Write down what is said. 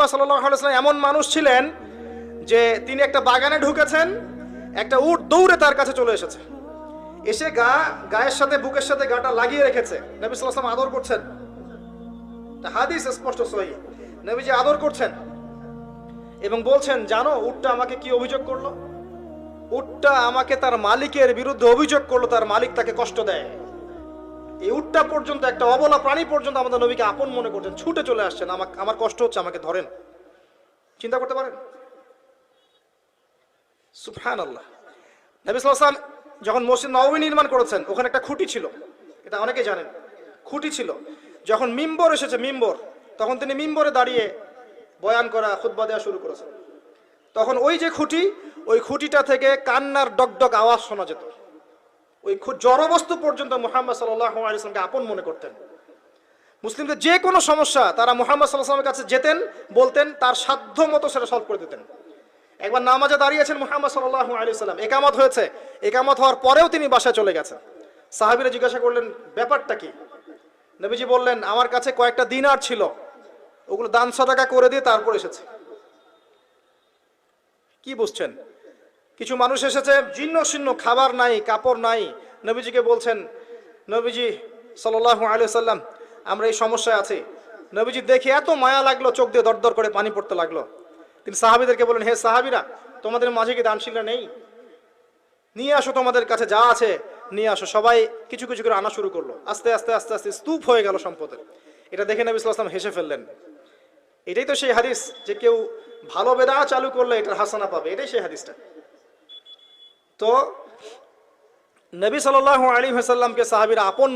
সাল্লাল্লাহু আলাইহি ওয়াসাল্লাম এমন মানুষ ছিলেন যে তিনি একটা বাগানে ঢুকেছেন, একটা উট দৌড়ে তার কাছে চলে এসেছে, এসে গায়ের সাথে বুকের সাথে গাটা লাগিয়ে রেখেছে। নবী সাল্লাল্লাহু আলাইহি ওয়াসাল্লাম আদর করছেন, হাদিস স্পষ্ট সহিহ, নবীজি আদর করছেন এবং বলছেন, জানো উটটা আমাকে কি অভিযোগ করলো? উটটা আমাকে তার মালিকের বিরুদ্ধে অভিযোগ করলো, তার মালিক তাকে কষ্ট দেয়। এই উটটা পর্যন্ত, একটা অবলা প্রাণী পর্যন্ত আমাদের নবীকে আপন মনে করছেন, ছুটে চলে আসছেন, আমার কষ্ট হচ্ছে, আমাকে ধরেন। চিন্তা করতে পারেন? সুবহানাল্লাহ। নবী সাল্লাল্লাহু আলাইহি ওয়াসাল্লাম যখন মসজিদ নববী নির্মাণ করেছেন, ওখানে একটা খুঁটি ছিল, এটা অনেকেই জানেন, খুঁটি ছিল। যখন মিম্বর এসেছে, মিম্বর, তখন তিনি মিম্বরে দাঁড়িয়ে বয়ান করা, খুতবা দেওয়া শুরু করেছেন। তখন ওই যে খুঁটি, ওই খুঁটিটা থেকে কান্নার ডগডগ আওয়াজ শোনা যেত। ওই জড়বস্তু পর্যন্ত মুহাম্মদ সাল্লাল্লাহু আলাইহি ওয়াসাল্লামকে আপন মনে করতেন। মুসলিমদের যে কোনো সমস্যা তারা মুহাম্মদ সাল্লাল্লাহু আলাইহি ওয়াসাল্লামের কাছে যেতেন, বলতেন, তার সাধ্য মতো সেটা সলভ করে দিতেন। একবার নামাজে দাঁড়িয়েছেন মুহাম্মদ সাল্লাল্লাহু আলাইহি ওয়াসাল্লাম, একামত হয়েছে, একামত হওয়ার পরেও তিনি বাসায় চলে গেছেন। সাহাবীরা জিজ্ঞাসা করলেন, ব্যাপারটা কি? নবীজি বললেন, আমার কাছে কয়েকটা দিনার ছিল, ওগুলো দান সাদাকা করে দিয়ে তারপর এসেছে। কি বুঝছেন? কিছু মানুষ এসেছে, জীর্ণ শীর্ণ, খাবার নাই, কাপড় নাই, নবীজিকে বলছেন, নবীজি সাল্লাল্লাহু আলাইহি ওয়াসাল্লাম, আমরা এই সমস্যায় আছি। নবীজি দেখে এত মায়া লাগলো, চোখ দিয়ে দরদর করে পানি পড়তে লাগলো। তিনি সাহাবীদেরকে বলেন, হে সাহাবীরা, তোমাদের মাঝে কি দানশীলরা নেই? নিয়ে আসো, তোমাদের কাছে যা আছে নিয়ে আসো। সবাই কিছু কিছু করে আনা শুরু করলো। আস্তে আস্তে আস্তে আস্তে স্তূপ হয়ে গেল সম্পদের। এটা দেখে নবী সাল্লাল্লাহু আলাইহি ওয়াসাল্লাম হেসে ফেললেন। এটাই তো সেই হাদিস যে কেউ ভালো বেদাত চালু করলে এটার হাসানা পাবে, এটাই সেই হাদিসটা। তো নবী সাল্লাল্লাহু আলাইহি ওয়াসাল্লামকে সাহাবীরা আপন